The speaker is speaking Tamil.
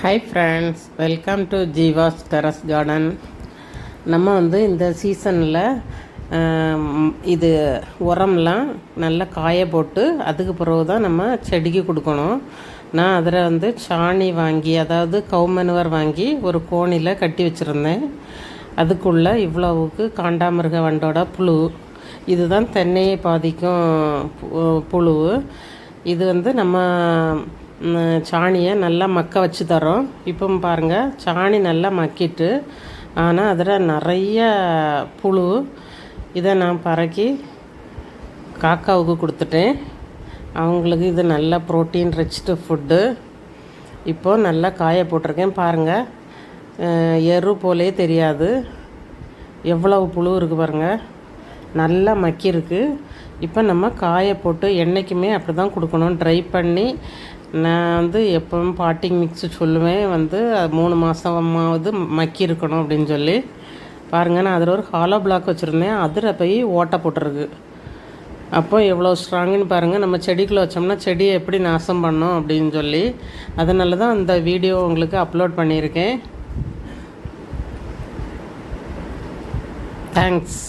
Hi friends, welcome to Jeeva's terrace garden. நம்ம இந்த சீசனில் இது உரம்லாம் நல்லா காய போட்டு அதுக்கு பிறகு தான் நம்ம செடிக்கு கொடுக்கணும். நான் அதில் சாணி வாங்கி, அதாவது கவுமனுவர் வாங்கி ஒரு கோணியில் கட்டி வச்சுருந்தேன். அதுக்குள்ளே இவ்வளவுக்கு காண்டாமிருக வண்டோட புழு, இதுதான் தென்னையை பாதிக்கும் புழு. இது நம்ம சாணியை நல்லா மக்க வச்சு தரோம். இப்போ பாருங்கள், சாணி நல்லா மக்கிட்டு, ஆனால் அதில் நிறைய புழு. இதை நான் பறக்கி காக்காவுக்கு கொடுத்துட்டேன். அவங்களுக்கு இது நல்ல ப்ரோட்டீன் ரிச்டு ஃபுட்டு. இப்போது நல்லா காய போட்டிருக்கேன். பாருங்கள், எரு போலே தெரியாது, எவ்வளவு புழு இருக்குது பாருங்கள், நல்லா மக்கியிருக்கு. இப்போ நம்ம காய போட்டு, என்றைக்குமே அப்படி தான் கொடுக்கணும், ட்ரை பண்ணி. நான் எப்பவும் பாட்டிங் மிக்ஸு சொல்லுவேன், 3 மாதமாவது மக்கி இருக்கணும் அப்படின்னு சொல்லி. பாருங்கள், நான் அதில் ஒரு ஹாலோ பிளாக் வச்சுருந்தேன், அதில் போய் ஓட்டை போட்டிருக்கு. அப்போ எவ்வளோ ஸ்ட்ராங்குன்னு பாருங்கள். நம்ம செடிக்குள்ளே வச்சோம்னா செடியை எப்படி நாசம் பண்ணோம் அப்படின்னு சொல்லி, அதனால தான் அந்த வீடியோ உங்களுக்கு அப்லோட் பண்ணியிருக்கேன். தேங்க்ஸ்.